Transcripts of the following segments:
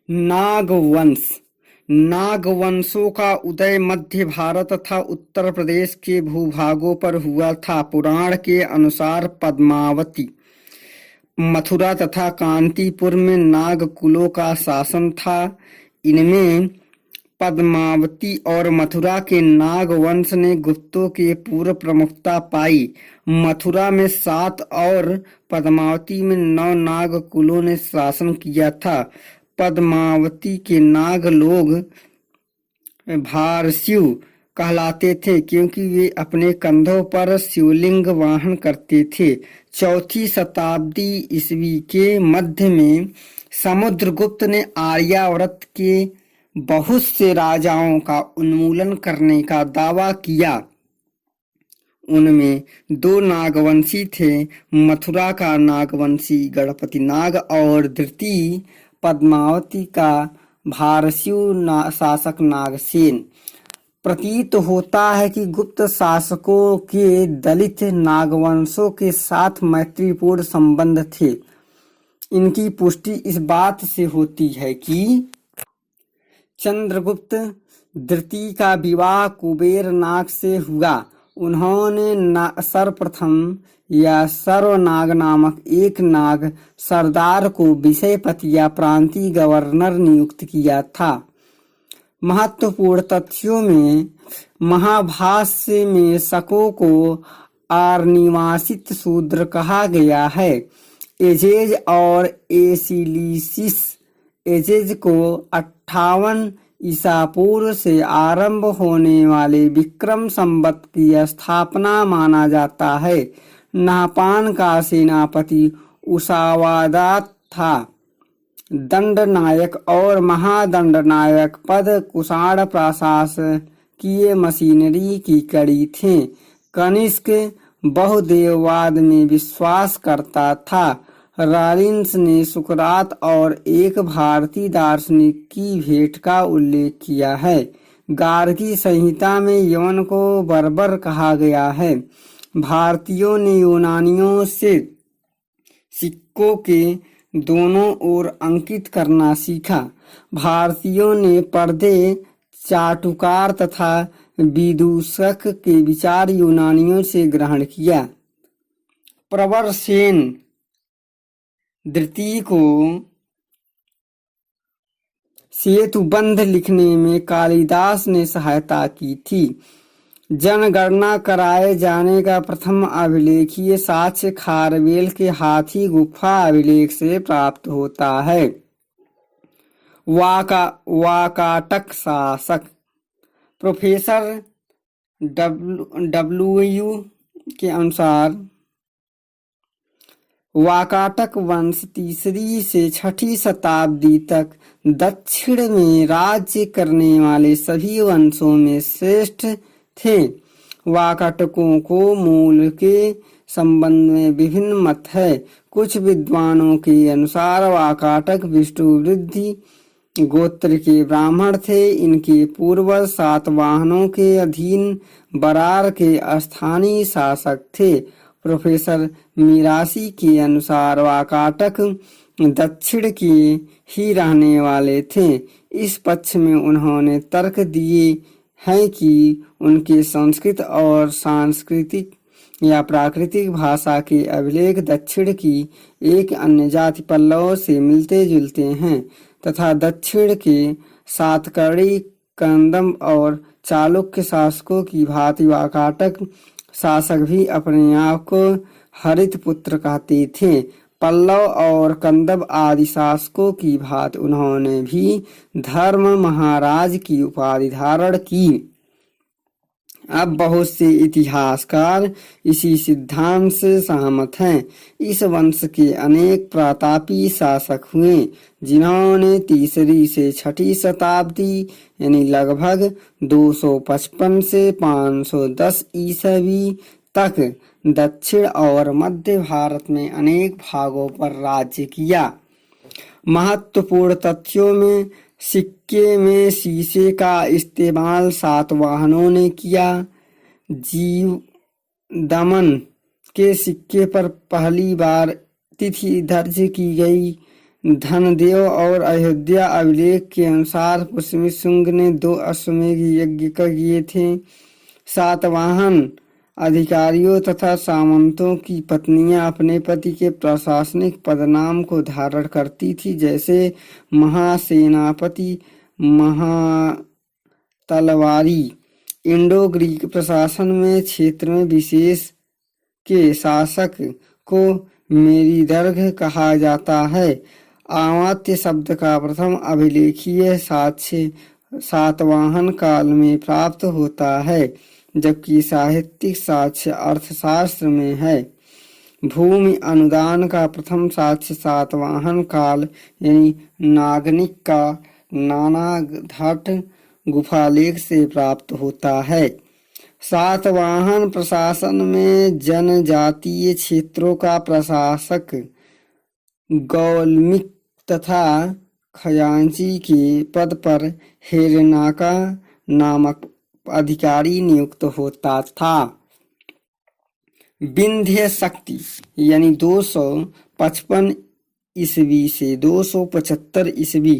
नागवंश। नागवंशों का उदय मध्य भारत तथा उत्तर प्रदेश के भूभागों पर हुआ था। पुराण के अनुसार पद्मावती, मथुरा तथा कांचीपुर में नाग कुलों का शासन था। इनमें पद्मावती और मथुरा के नाग वंश ने गुप्तों के पूर्व प्रमुखता पाई। मथुरा में 7 और पद्मावती में 9 नाग कुलों ने शासन किया था। पद्मावती के नाग लोग भारस्यु कहलाते थे क्योंकि वे अपने कंधों पर शिवलिंग वाहन करते थे। 4वीं शताब्दी ईस्वी के मध्य में समुद्रगुप्त ने आर्यावर्त के बहुत से राजाओं का उन्मूलन करने का दावा किया। उनमें 2 नागवंशी थे, मथुरा का नागवंशी गणपति नाग और द्वितीय पद्मावती का भारस्यु शासक नागसेन। प्रतीत होता है कि गुप्त शासकों के दलित नागवंशों के साथ मैत्रीपूर्ण संबंध थे। इनकी पुष्टि इस बात से होती है कि चंद्रगुप्त द्वितीय का विवाह कुबेर नाग से हुआ। उन्होंने सर्वप्रथम या सर्वनाग नामक एक नाग सरदार को विषयपति या प्रांतीय गवर्नर नियुक्त किया था। महत्वपूर्ण तथ्यों में महाभाष्य में शकों को आर्निवासित शूद्र कहा गया है। एजेज और एसिलिसिस एजेज को 58 ईसा पूर्व से आरंभ होने वाले विक्रम संवत की स्थापना माना जाता है। नाहपान का सेनापति उसावादात था। दंडनायक और महादंडनायक पद कुषाण प्रशासकीय मशीनरी की कड़ी थे। कनिष्क बहुदेववाद में विश्वास करता था। रॉलिंस ने सुकरात और एक भारतीय दार्शनिक की भेंट का उल्लेख किया है। गार्गी संहिता में यवन को बर्बर कहा गया है। भारतीयों ने यूनानियों से सिक्कों के दोनों ओर अंकित करना सीखा। भारतीयों ने पर्दे, चाटुकार तथा विदूषक के विचार यूनानियों से ग्रहण किया। प्रवरसेन द्वितीय को सेतुबंध लिखने में कालिदास ने सहायता की थी। जनगणना कराए जाने का प्रथम अभिलेखीय साक्ष्य खारवेल के हाथी गुफा अभिलेख से प्राप्त होता है। वाकाटक शासक प्रोफेसर डब्ल्यू के अनुसार वाकाटक वंश 3री से 6ठी शताब्दी तक दक्षिण में राज्य करने वाले सभी वंशों में श्रेष्ठ थे। वाकाटकों को मूल के संबंध में विभिन्न मत है। कुछ विद्वानों के अनुसार वाकाटक विष्णुवृद्धि गोत्र के ब्राह्मण थे। इनके पूर्वज सातवाहनों के अधीन बरार के स्थानीय शासक थे। प्रोफेसर मिरासी के अनुसार वाकाटक दक्षिण के ही रहने वाले थे। इस पक्ष में उन्होंने तर्क दिए हैं कि उनके संस्कृत और सांस्कृतिक या प्राकृतिक भाषा के अभिलेख दक्षिण की एक अन्य जाति पल्लवों से मिलते जुलते हैं तथा दक्षिण के सातकर्णी, कंदम और चालुक्य शासकों की भांति वाकाटक शासक भी अपने आप को हरित पुत्र कहते थे। पल्लव और कंदब आदि शासकों की भांति उन्होंने भी धर्म महाराज की उपाधि धारण की। अब बहुत से इतिहासकार इसी सिद्धांत से सहमत हैं। इस वंश के अनेक प्रतापी शासक हुए जिन्होंने 3री से 6ठी शताब्दी यानी लगभग 255 से 510 ईस्वी तक दक्षिण और मध्य भारत में अनेक भागों पर राज्य किया। महत्वपूर्ण तथ्यों में सिक्के में शीशे का इस्तेमाल सातवाहनों ने किया। जीवदमन के सिक्के पर पहली बार तिथि दर्ज की गई। धनदेव और अयोध्या अभिलेख के अनुसार पुष्यमित्र शुंग ने 2 अश्वमेध यज्ञ किए थे। सातवाहन अधिकारियों तथा सामंतों की पत्नियां अपने पति के प्रशासनिक पदनाम को धारण करती थी, जैसे महासेनापति, महातलवारी। इंडो ग्रीक प्रशासन में क्षेत्र में विशेष के शासक को मेरिदर्घ कहा जाता है। अमात्य शब्द का प्रथम अभिलेखीय साक्ष्य सातवाहन काल में प्राप्त होता है, जबकि साहित्यिक साक्ष्य अर्थशास्त्र में है। भूमि अनुदान का प्रथम साक्ष्य सातवाहन काल यानी नागनिक का नानाघाट गुफालेख से प्राप्त होता है। सातवाहन प्रशासन में जनजातीय क्षेत्रों का प्रशासक गौलमिक तथा खजांची के पद पर हेरनाका नामक अधिकारी नियुक्त होता था। विंध्य शक्ति यानी 255 ईस्वी से 275 ईस्वी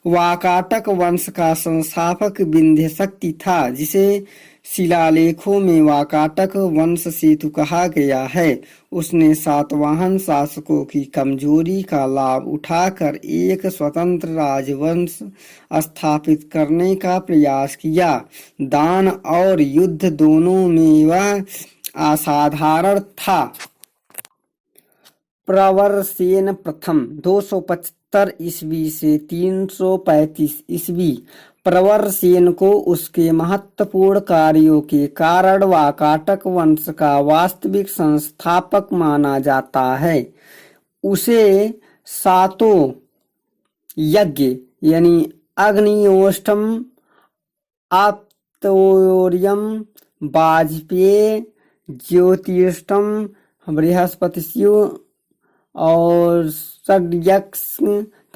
वाकाटक वंश का संस्थापक विंध्य शक्ति था, जिसे शिलालेखों में वाकाटक वंश सेतु कहा गया है। उसने सातवाहन शासकों की कमजोरी का लाभ उठाकर एक स्वतंत्र राजवंश स्थापित करने का प्रयास किया। दान और युद्ध दोनों में वह असाधारण था। प्रवरसेन प्रथम 275 ईस्वी से 335 ईस्वी प्रवरसेन को उसके महत्वपूर्ण कार्यों के कारण वाकाटक वंश का वास्तविक संस्थापक माना जाता है। उसे सातों यज्ञ यानी अग्नियोष्टम, आप्तोर्यम, वाजपेय, ज्योतिष्टम, बृहस्पतिस्यु और षड्यक्ष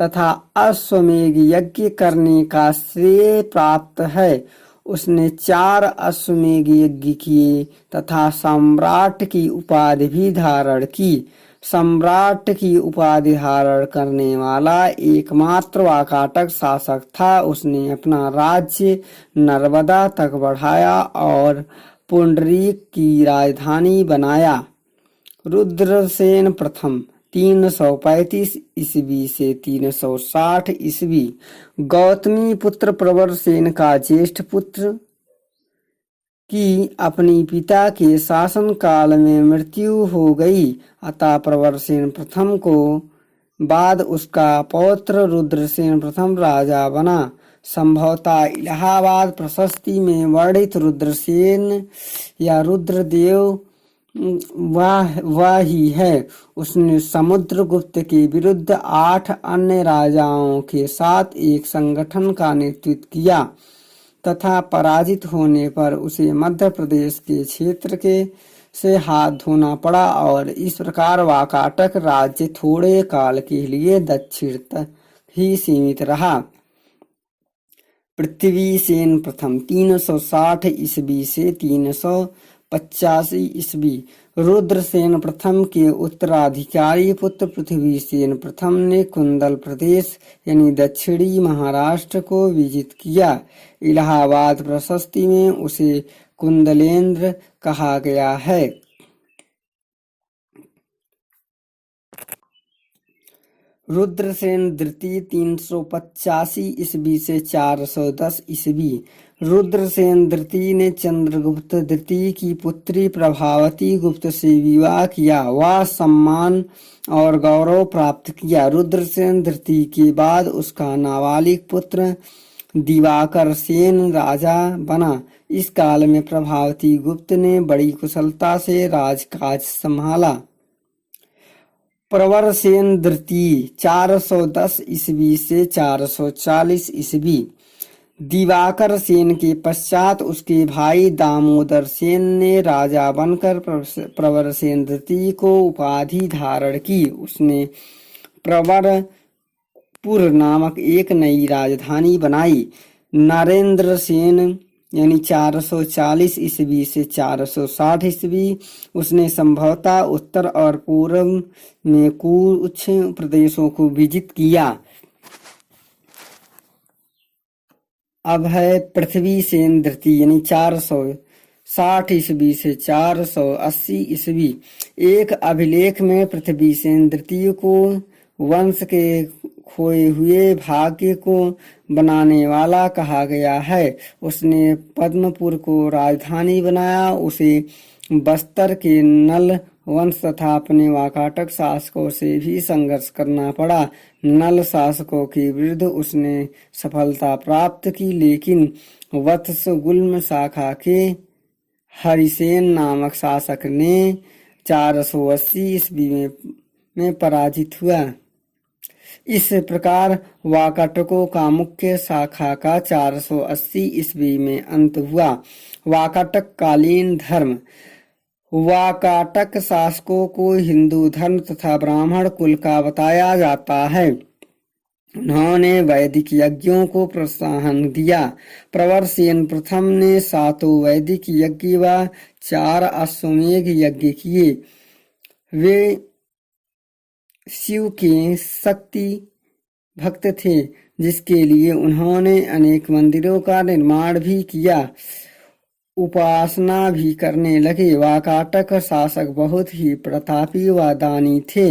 तथा अश्वमेध यज्ञ करने का श्रेय प्राप्त है। उसने 4 अश्वमेध यज्ञ किए तथा सम्राट की उपाधि भी धारण की। सम्राट की उपाधि धारण करने वाला एकमात्र वाकाटक शासक था। उसने अपना राज्य नर्मदा तक बढ़ाया और पुंडरीक की राजधानी बनाया। रुद्रसेन प्रथम 335 ईस्वी से 360 ईस्वी गौतमी पुत्र प्रवरसेन का ज्येष्ठ पुत्र की अपनी पिता के शासन काल में मृत्यु हो गई, अतः प्रवरसेन प्रथम को बाद उसका पौत्र रुद्रसेन प्रथम राजा बना। संभवतः इलाहाबाद प्रशस्ति में वर्णित रुद्रसेन या रुद्रदेव वह ही है। उसने समुद्रगुप्त के विरुद्ध 8 अन्य राजाओं के साथ एक संगठन का नेतृत्व किया तथा पराजित होने पर उसे मध्य प्रदेश के क्षेत्र के से हाथ धोना पड़ा और इस प्रकार वाकाटक राज्य थोड़े काल के लिए दक्षिण तक ही सीमित रहा। पृथ्वीसेन प्रथम 360 ईस्वी से 385 ईस्वी रुद्रसेन प्रथम के उत्तराधिकारी पुत्र पृथ्वीसेन प्रथम ने कुंदल प्रदेश यानी दक्षिणी महाराष्ट्र को विजित किया। इलाहाबाद प्रशस्ति में उसे कुंदलेंद्र कहा गया है। रुद्रसेन द्वितीय 385 ईस्वी से 410 ईस्वी रुद्रसेन द्वितीय ने चंद्रगुप्त द्वितीय की पुत्री प्रभावती गुप्त से विवाह किया। वह सम्मान और गौरव प्राप्त किया। रुद्रसेन द्वितीय के बाद उसका नाबालिग पुत्र दिवाकर सेन राजा बना। इस काल में प्रभावती गुप्त ने बड़ी कुशलता से राजकाज संभाला। प्रवरसेन द्वितीय 410 ईस्वी से 440 ईस्वी दिवाकर सेन के पश्चात उसके भाई दामोदर सेन ने राजा बनकर प्रवरसेन द्वितीय को उपाधि धारण की। उसने प्रवरपुर नामक एक नई राजधानी बनाई। नरेंद्र सेन यानी 440 ईस्वी से 460 ईस्वी उसने संभवतः उत्तर और पूर्व में कुछ प्रदेशों को विजित किया। अब है पृथ्वी सेन द्वितीय यानी 460 ईस्वी से 480 ईस्वी। एक अभिलेख में पृथ्वी सेन द्वितीय को वंश के खोए हुए भाग्य को बनाने वाला कहा गया है। उसने पद्मपुर को राजधानी बनाया। उसे बस्तर के नल वंश तथा अपने वाकाटक शासकों से भी संघर्ष करना पड़ा। नल शासकों के विरुद्ध उसने सफलता प्राप्त की, लेकिन वत्स गुल्म शाखा के हरिसेन नामक शासक ने 480 ईस्वी में पराजित हुआ। इस प्रकार वाकाटकों का मुख्य शाखा का 480 ईस्वी में अंत हुआ। वाकाटक कालीन धर्म। वाकाटक शासकों को हिंदू धर्म तथा ब्राह्मण कुल का बताया जाता है। उन्होंने वैदिक यज्ञों को प्रोत्साहन दिया। प्रवरसेन प्रथम ने 7 वैदिक यज्ञ व 4 अश्वमेध यज्ञ किए। वे शिव के शक्ति भक्त थे, जिसके लिए उन्होंने अनेक मंदिरों का निर्माण भी किया, उपासना भी करने लगे। वाकाटक शासक बहुत ही प्रतापी व दानी थे।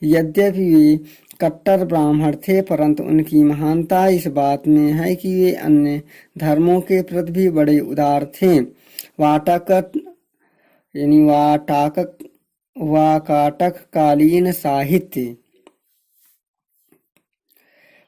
यद्यपि वे कट्टर ब्राह्मण थे, परंतु उनकी महानता इस बात में है कि वे अन्य धर्मों के प्रति भी बड़े उदार थे। वाकाटक कालीन साहित्य।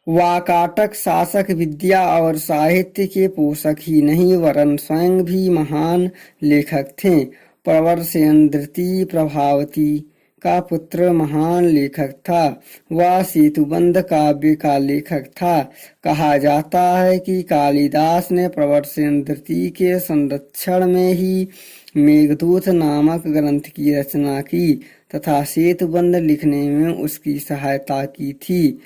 वाकाटक शासक विद्या और साहित्य के पोषक ही नहीं वरन स्वयं भी महान लेखक थे। प्रवरसेन द्वितीय प्रभावती का पुत्र महान लेखक था। वह सेतुबंध काव्य का लेखक था। कहा जाता है कि कालिदास ने प्रवरसेन द्वितीय के संरक्षण में ही मेघदूत नामक ग्रंथ की रचना की तथा सेतुबंध लिखने में उसकी सहायता की थी।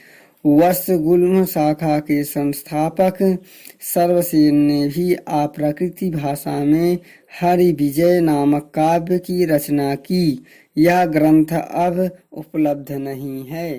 वत्सगुल्म शाखा के संस्थापक सर्वसेन ने भी अप्राकृत भाषा में हरि विजय नामक काव्य की रचना की। यह ग्रंथ अब उपलब्ध नहीं है।